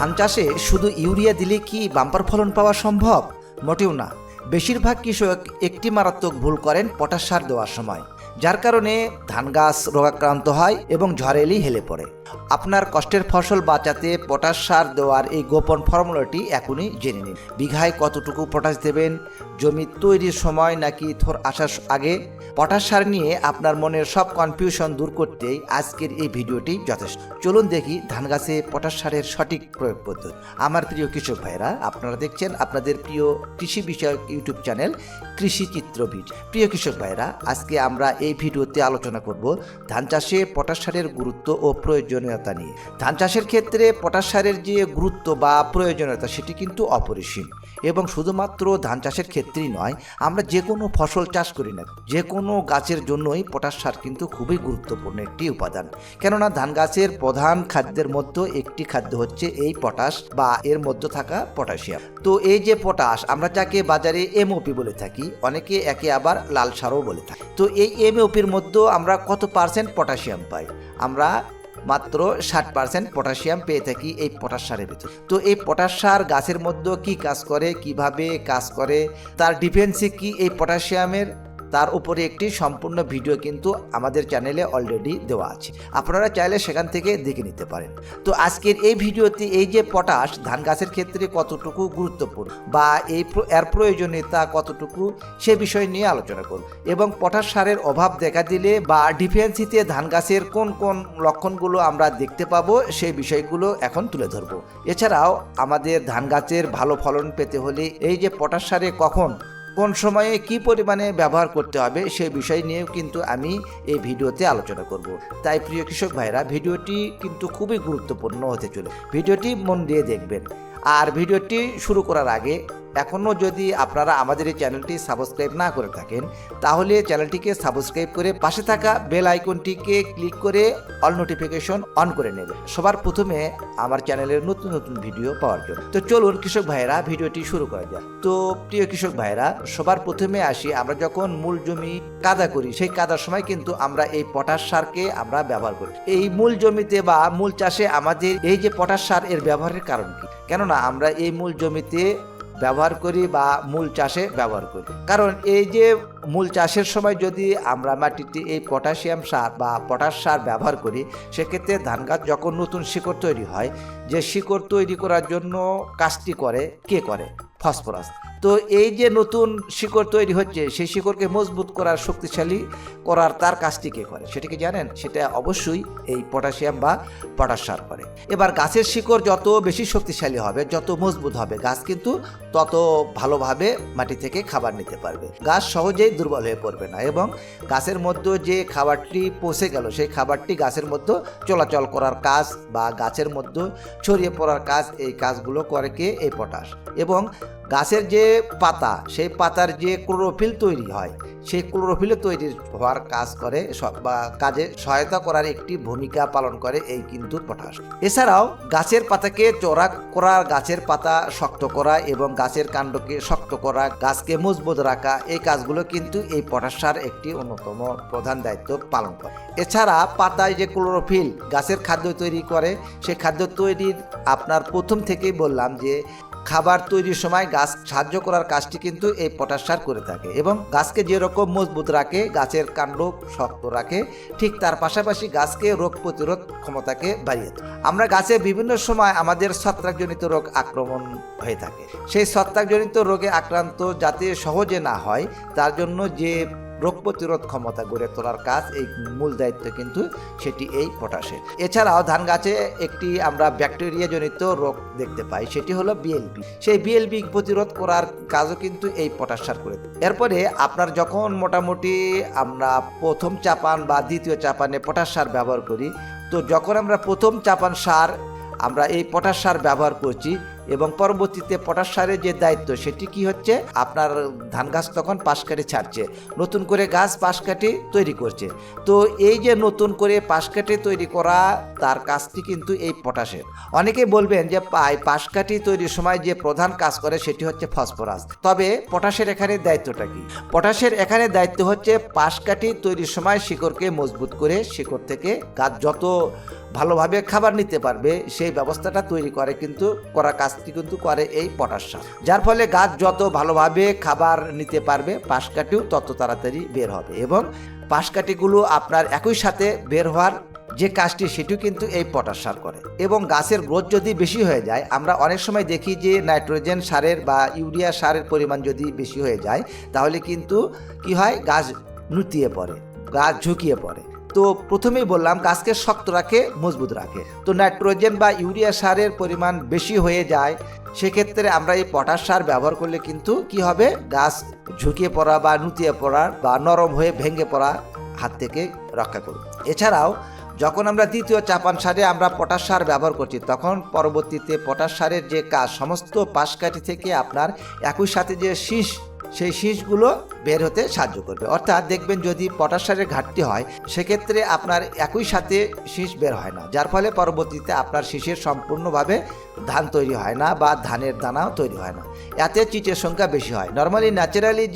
ধান চাষে শুধু ইউরিয়া দিলে কি বাম্পার ফলন পাওয়া সম্ভব? মোটেও না। বেশিরভাগ কৃষক একটি মারাত্মক ভুল করেন পটাশ সার দেওয়ার সময়, যার কারণে ধান গাছ রোগাক্রান্ত হয় এবং ঝড় এলেই হেলে পড়ে। আপনার কষ্টের ফসল বাঁচাতে পটাশ সার দেওয়ার এই গোপন ফর্মুলাটি এখনই জেনে নিন। বিঘায় কতটুকু পটাশ দেবেন, জমি তৈরির সময় নাকি থোর আসার আগে? পটাশ সার নিয়ে আপনার মনের সব কনফিউশন দূর করতেই আজকের এই ভিডিওটি যথেষ্ট। চলুন দেখি ধান গাছে পটাশ সারের সঠিক প্রয়োগ পদ্ধতি। আমার প্রিয় কৃষক ভাইরা, আপনারা দেখছেন আপনাদের প্রিয় কৃষি বিষয়ক ইউটিউব চ্যানেল কৃষি চিত্রবিদ। প্রিয় কৃষক ভাইরা, আজকে আমরা এই ভিডিওতে আলোচনা করব ধান চাষে পটাশ সারের গুরুত্ব ও প্রয়োজনীয়তা নিয়ে। ধান চাষের ক্ষেত্রে পটাশ সারের যে গুরুত্ব বা প্রয়োজনীয়তা সেটি কিন্তু অপরিসীম, এবং শুধুমাত্র ধান চাষের ক্ষেত্রেই নয়, আমরা যে কোনো ফসল চাষ করি না, যে কোনো গাছের জন্যই পটাশ সার কিন্তু খুবই গুরুত্বপূর্ণ একটি উপাদান। কেননা ধান গাছের প্রধান খাদ্যের মধ্যে একটি খাদ্য হচ্ছে এই পটাশ বা এর মধ্যে থাকা পটাশিয়াম। তো এই যে পটাশ, আমরা যাকে বাজারে এমওপি বলে থাকি, অনেকে একে আবার লাল সারও বলে থাকি। তো এই এমওপির মধ্যে আমরা কত পার্সেন্ট পটাশিয়াম পাই? আমরা মাত্র 60% পটাশিয়াম পেয়ে থাকি এই পটাশ সারের ভিতর। তো এই পটাশ সার গাছের মধ্যে কি কাজ করে, কিভাবে কাজ করে, তার ডিফেন্সে কি এই পটাশিয়ামের, তার উপরে একটি সম্পূর্ণ ভিডিও কিন্তু আমাদের চ্যানেলে অলরেডি দেওয়া আছে, আপনারা চাইলে সেখান থেকে দেখে নিতে পারেন। তো আজকের এই ভিডিওতে এই যে পটাশ ধান গাছের ক্ষেত্রে কতটুকু গুরুত্বপূর্ণ বা এর প্রয়োজনীয়তা কতটুকু, সে বিষয় নিয়ে আলোচনা করব। এবং পটাশ সারের অভাব দেখা দিলে বা ডিফিসিয়েন্সিতে ধান গাছের কোন কোন লক্ষণগুলো আমরা দেখতে পাবো, সেই বিষয়গুলো এখন তুলে ধরবো। এছাড়াও আমাদের ধান গাছের ভালো ফলন পেতে হলে এই যে পটাশ সারে কখন কোন সময়ে কি পরিমাণে ব্যবহার করতে হবে, সেই বিষয় নিয়েও কিন্তু আমি এই ভিডিওতে আলোচনা করব। তাই প্রিয় কৃষক ভাইরা, ভিডিওটি কিন্তু খুবই গুরুত্বপূর্ণ হতে চলে, ভিডিওটি মন দিয়ে দেখবেন। আর ভিডিওটি শুরু করার আগে এখনও যদি আপনারা আমাদের এই চ্যানেলটি সাবস্ক্রাইব না করে থাকেন, তাহলে চ্যানেলটিকে সাবস্ক্রাইব করে পাশে থাকা বেল আইকনটিকে ক্লিক করে অল নোটিফিকেশন অন করে নেবেন, সবার প্রথমে আমার চ্যানেলের নতুন নতুন ভিডিও পাওয়ার জন্য। তো চলুন কৃষক ভাইরা, ভিডিওটি শুরু করা যাক। তো প্রিয় কৃষক ভাইরা, সবার প্রথমে আসি, আমরা যখন মূল জমি কাদা করি, সেই কাদার সময় কিন্তু আমরা এই পটাশ সারকে আমরা ব্যবহার করি। এই মূল জমিতে বা মূল চাষে আমাদের এই যে পটাশ সার, এর ব্যবহারের কারণ কি? কেননা আমরা এই মূল জমিতে ব্যবহার করি বা মূল চাষে ব্যবহার করি, কারণ এই যে মূল চাষের সময় যদি আমরা মাটিতে এই পটাশিয়াম সার বা পটাশ সার ব্যবহার করি, সেক্ষেত্রে ধান গাছ যখন নতুন শিকড় তৈরি হয়, যে শিকড় তৈরি করার জন্য কাজটি করে কে করে? ফসফরাস। তো এই যে নতুন শিকড় তৈরি হচ্ছে, সেই শিকড়কে মজবুত করার, শক্তিশালী করার তার কাজটি কে করে? সেটাকে জানেন? সেটা অবশ্যই এই পটাশিয়াম বা পটাশ সার করে। এবার গাছের শিকড় যত বেশি শক্তিশালী হবে, যত মজবুত হবে, গাছ কিন্তু তত ভালোভাবে মাটি থেকে খাবার নিতে পারবে, গাছ সহজেই দুর্বল হয়ে পড়বে না, এবং গাছের মধ্যে যে খাবারটি পৌঁছে গেল, সেই খাবারটি গাছের মধ্যে চলাচল করার কাজ বা গাছের মধ্যে ছড়িয়ে পড়ার কাজ, এই কাজগুলো করে কে? এই পটাশ। এবং গাছের যে পাতা, সেই পাতার যে ক্লোরোফিল তৈরি হয়, সেই ক্লোরোফিল তৈরি হওয়ার কাজ করে বা কাজে সহায়তা করার একটি ভূমিকা পালন করে এই কিন্তু পটাশ। এছাড়াও গাছের পাতাকে চওড়া করা, গাছের পাতা শক্ত করা এবং গাছের কাণ্ডকে শক্ত করা, গাছকে মজবুত রাখা, এই কাজগুলো কিন্তু এই পটাশ সার একটি অন্যতম প্রধান দায়িত্ব পালন করে। এছাড়া পাতায় যে ক্লোরোফিল গাছের খাদ্য তৈরি করে, সেই খাদ্য তৈরির আপনার প্রথম থেকেই বললাম যে খাবার তৈরির সময় গাছ সাহায্য করার কাজটি কিন্তু এই পটাশ সার করে থাকে, এবং গাছকে যেরকম মজবুত রাখে, গাছের কাণ্ড শক্ত রাখে, ঠিক তার পাশাপাশি গাছকে রোগ প্রতিরোধ ক্ষমতাকে বাড়িয়ে দেয়। আমরা গাছে বিভিন্ন সময় আমাদের ছত্রাকজনিত রোগ আক্রমণ হয়ে থাকে, সেই ছত্রাকজনিত রোগে আক্রান্ত যাতে সহজে না হয়, তার জন্য যে রোগ প্রতিরোধ ক্ষমতা গড়ে তোলার কাজ, এই মূল দায়িত্ব কিন্তু সেটি এই পটাশের। এছাড়াও ধান গাছে একটি আমরা ব্যাকটেরিয়া জনিত রোগ দেখতে পাই, সেটি হলো বিএলবি। সেই বিএলবি প্রতিরোধ করার কাজও কিন্তু এই পটাশ সার করে। এরপরে আপনার যখন মোটামুটি আমরা প্রথম চাপান বা দ্বিতীয় চাপানে পটাশ সার ব্যবহার করি, তো যখন আমরা প্রথম চাপান সার আমরা এই পটাশ সার ব্যবহার করছি, এবং পরবর্তীতে পটাশ সারের যে দায়িত্ব সেটি কি হচ্ছে, আপনার ধান গাছ তখন পাশ কাটি ছাড়ছে, নতুন করে গাছ পাশ কাটি তৈরি করছে। তো এই যে নতুন করে পাশ কাটি তৈরি করা, তার কাজটি কিন্তু এই পটাশের। অনেকেই বলবেন যে পাশ কাটি তৈরির সময় যে প্রধান কাজ করে সেটি হচ্ছে ফসফরাস, তবে পটাশের এখানে দায়িত্বটা কি? পটাশের এখানে দায়িত্ব হচ্ছে পাশ কাটি তৈরির সময় শিকড়কে মজবুত করে শিকড় থেকে গাছ যত ভালোভাবে খাবার নিতে পারবে সেই ব্যবস্থাটা তৈরি করে, কিন্তু করা কাজটি কিন্তু করে এই পটাশ সার। যার ফলে গাছ যত ভালোভাবে খাবার নিতে পারবে পাশ কাটিও তত তাড়াতাড়ি বের হবে, এবং পাশ কাটিগুলো আপনার একই সাথে বের হওয়ার যে কাজটি সেটিও কিন্তু এই পটাশ সার করে। এবং গাছের গ্রোথ যদি বেশি হয়ে যায়, আমরা অনেক সময় দেখি যে নাইট্রোজেন সারের বা ইউরিয়া সারের পরিমাণ যদি বেশি হয়ে যায় তাহলে কিন্তু কি হয়, গাছ নুতিয়ে পড়ে, গাছ ঝুঁকিয়ে পড়ে। তো প্রথমেই বললাম গাছকে শক্ত রাখে, মজবুত রাখে। তো নাইট্রোজেন বা ইউরিয়া সারের পরিমাণ বেশি হয়ে যায়, সেক্ষেত্রে আমরা এই পটাশ সার ব্যবহার করলে কিন্তু কি হবে, গাছ ঝুঁকিয়ে পড়া বা নুতিয়ে পড়া বা নরম হয়ে ভেঙে পড়া হাত থেকে রক্ষা করবে। এছাড়াও যখন আমরা দ্বিতীয় চাপান সারে আমরা পটাশ সার ব্যবহার করছি, তখন পরবর্তীতে পটাশ সারের যে কাজ, সমস্ত পাশকাঠি থেকে আপনার একই সাথে যে শীষ, সেই শীষগুলো বের হতে সাহায্য করবে। অর্থাৎ দেখবেন যদি পটাশ সারের ঘাটতি হয় সেক্ষেত্রে আপনার একই সাথে শীষ বের হয় না, যার ফলে পরবর্তীতে আপনার শীষের সম্পূর্ণভাবে ধান তৈরি হয় না বা ধানের দানাও তৈরি হয় না, এতে চিটের সংখ্যা বেশি হয়। নর্মালি ন্যাচারালি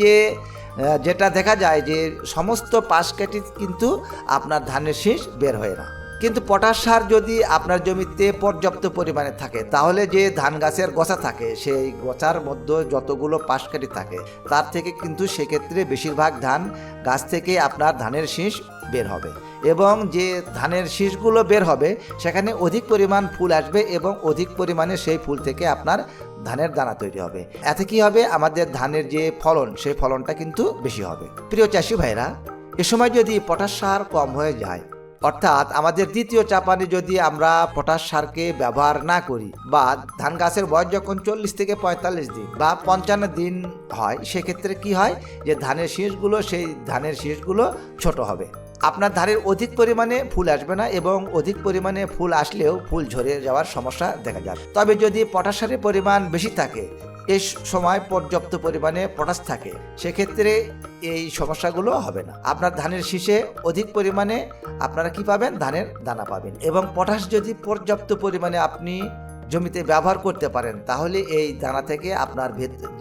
যেটা দেখা যায় যে সমস্ত পাশ কাটি কিন্তু আপনার ধানের শীষ বের হয় না। কিন্তু পটাশ সার যদি আপনার জমিতে পর্যাপ্ত পরিমাণে থাকে তাহলে যে ধান গাছের গোছা থাকে সেই গোছার মধ্যে যতগুলো পাশ কাটি থাকে তার থেকে কিন্তু সেক্ষেত্রে বেশিরভাগ ধান গাছ থেকে আপনার ধানের শীষ বের হবে, এবং যে ধানের শীষগুলো বের হবে সেখানে অধিক পরিমাণ ফুল আসবে এবং অধিক পরিমাণে সেই ফুল থেকে আপনার ধানের দানা তৈরি হবে। এতে কি হবে, আমাদের ধানের যে ফলন সেই ফলনটা কিন্তু বেশি হবে। প্রিয় চাষি ভাইরা, এ সময় যদি পটাশ সার কম হয়ে যায়, অর্থাৎ আমাদের দ্বিতীয় চাপানে যদি আমরা পটাশ সারকে ব্যবহার না করি বা ধান গাছের বয়স যখন 40 থেকে 45 দিন বা 55 দিন হয়, সেক্ষেত্রে কি হয় যে ধানের শীষগুলো, সেই ধানের শীষগুলো ছোট হবে, আপনার ধানের অধিক পরিমাণে ফুল আসবে না, এবং অধিক পরিমাণে ফুল আসলেও ফুল ঝরে যাওয়ার সমস্যা দেখা যাবে। তবে যদি পটাশ সারের পরিমাণ বেশি থাকে, এই সময় পর্যাপ্ত পরিমাণে পটাশ থাকে, সেক্ষেত্রে এই সমস্যাগুলো হবে না। আপনার ধানের শীষে অধিক পরিমাণে আপনারা কি পাবেন, ধানের দানা পাবেন। এবং পটাশ যদি পর্যাপ্ত পরিমাণে আপনি জমিতে ব্যবহার করতে পারেন তাহলে এই দানা থেকে আপনার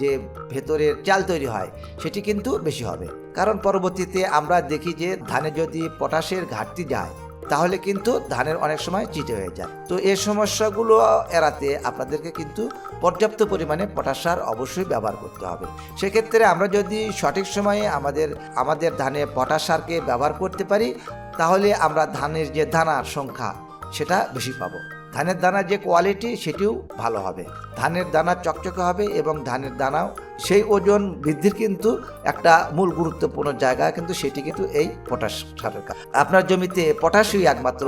যে ভেতরের চাল তৈরি হয় সেটি কিন্তু বেশি হবে। কারণ পরবর্তীতে আমরা দেখি যে ধানে যদি পটাশের ঘাটতি যায় তাহলে কিন্তু ধানের অনেক সময় চিটে হয়ে যায়। তো এই সমস্যাগুলো এড়াতে আপনাদেরকে কিন্তু পর্যাপ্ত পরিমাণে পটাশ সার অবশ্যই ব্যবহার করতে হবে। সেক্ষেত্রে আমরা যদি সঠিক সময়ে আমাদের ধানে পটাশ সারকে ব্যবহার করতে পারি তাহলে আমরা ধানের যে দানার সংখ্যা সেটা বেশি পাবো, ধানের দানার যে কোয়ালিটি সেটিও ভালো হবে, ধানের দানা চকচকে হবে এবং ধানের দানাও সেই ওজন বৃদ্ধির কিন্তু একটা মূল গুরুত্বপূর্ণ জায়গা, কিন্তু সেটি কিন্তু এই পটাশ সারের কাজ। আপনার জমিতে পটাশই একমাত্র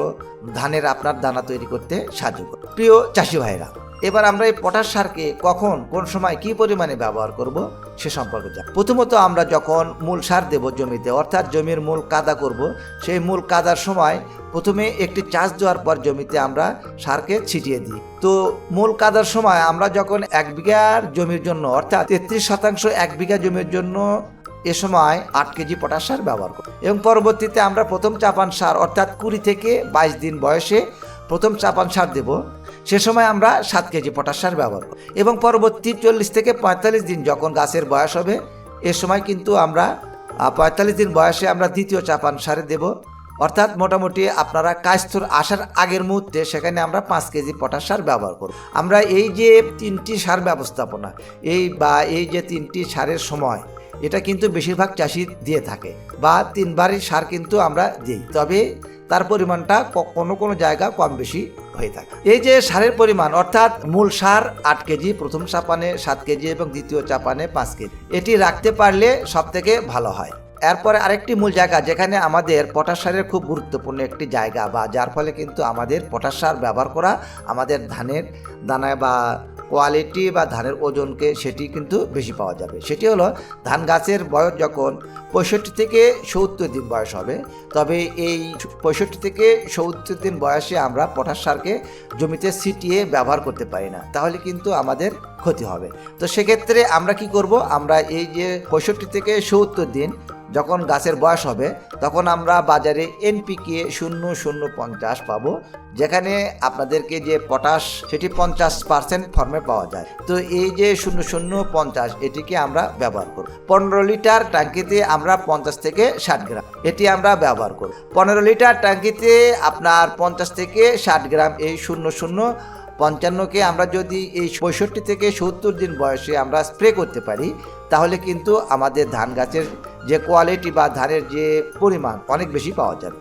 ধানের আপনার দানা তৈরি করতে সাহায্য করে। প্রিয় চাষি ভাইরা, এবার আমরা এই পটাশ সারকে কখন, কোন সময়, কি পরিমাণে ব্যবহার করব সে সম্পর্কে জানি। প্রথমত আমরা যখন মূল সার দেব জমিতে, অর্থাৎ জমির মূল কাদা করব, সেই মূল কাদার সময় প্রথমে একটি চাষ দেওয়ার পর জমিতে আমরা সারকে ছিটিয়ে দিই। তো মূল কাদার সময় আমরা যখন 1 বিঘার জমির জন্য, অর্থাৎ 33% 1 বিঘা জমির জন্য এ সময় 8 কেজি পটাশ সার ব্যবহার করি, এবং পরবর্তীতে আমরা প্রথম চাপান সার অর্থাৎ 20 থেকে 22 দিন বয়সে প্রথম চাপান সার দেব, সে সময় আমরা 7 কেজি পটাশ সার ব্যবহার করি, এবং পরবর্তী 40 থেকে 45 দিন যখন গাছের বয়স হবে এ সময় কিন্তু আমরা 45 দিন বয়সে আমরা দ্বিতীয় চাপান সারে দেব, অর্থাৎ মোটামুটি আপনারা কায়স্থর আসার আগের মুহূর্তে সেখানে আমরা 5 কেজি পটাশ সার ব্যবহার করব। আমরা এই যে 3টি সার ব্যবস্থাপনা, এই যে 3টি সারের সময়, এটা কিন্তু বেশিরভাগ চাষি দিয়ে থাকে, বা 3বারই সার কিন্তু আমরা দিই, তবে তার পরিমাণটা কোনো জায়গা কম বেশি হয়ে থাকে। এই যে সারের পরিমাণ, অর্থাৎ মূল সার 8 কেজি, প্রথম চাপানে 7 কেজি এবং দ্বিতীয় চাপানে 5 কেজি, এটি রাখতে পারলে সব থেকে ভালো হয়। এরপরে আরেকটি মূল জায়গা যেখানে আমাদের পটাশ সারের খুব গুরুত্বপূর্ণ একটি জায়গা, বা যার ফলে কিন্তু আমাদের পটাশ সার ব্যবহার করা আমাদের ধানের দানায় বা কোয়ালিটি বা ধানের ওজনকে সেটি কিন্তু বেশি পাওয়া যাবে। সেটি হলো ধান গাছের বয়স যখন 65 থেকে 70 দিন বয়স হবে, তবে এই 65 থেকে 70 দিন বয়সে আমরা পটাশ সারকে জমিতে ছিটিয়ে ব্যবহার করতে পারি না, তাহলে কিন্তু আমাদের ক্ষতি হবে। তো সেক্ষেত্রে আমরা কি করব, আমরা এই যে 65 থেকে 70 দিন যখন গাছের বয়স হবে তখন আমরা বাজারে এনপিকে 0050 পাবো, যেখানে আপনাদেরকে যে পটাশ সেটি 50% ফর্মে পাওয়া যায়। তো এই যে 0050 এটিকে আমরা ব্যবহার করব। 15 লিটার ট্যাঙ্কিতে আমরা 50 থেকে 60 গ্রাম এটি আমরা ব্যবহার করব। 15 লিটার ট্যাঙ্কিতে আপনার 50 থেকে 60 গ্রাম এই 0055কে আমরা যদি এই 65 থেকে 70 দিন বয়সে আমরা স্প্রে করতে পারি, তাহলে কিন্তু আমাদের ধান গাছের যে কোয়ালিটি বা ধানের যে পরিমাণ অনেক বেশি পাওয়া যাবে।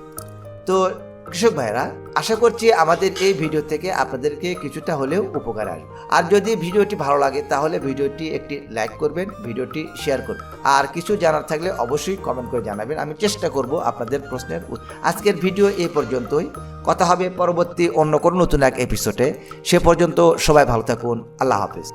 তো কৃষক ভাইরা, আশা করছি আমাদের এই ভিডিও থেকে আপনাদেরকে কিছুটা হলেও উপকার আসবে। আর যদি ভিডিওটি ভালো লাগে তাহলে ভিডিওটি একটি লাইক করবেন, ভিডিওটি শেয়ার করবেন, আর কিছু জানার থাকলে অবশ্যই কমেন্ট করে জানাবেন। আমি চেষ্টা করব আপনাদের প্রশ্নের আজকের ভিডিও এই পর্যন্তই। কথা হবে পরবর্তী অন্য কোনো নতুন এক এপিসোডে। সে পর্যন্ত সবাই ভালো থাকুন। আল্লাহ হাফেজ।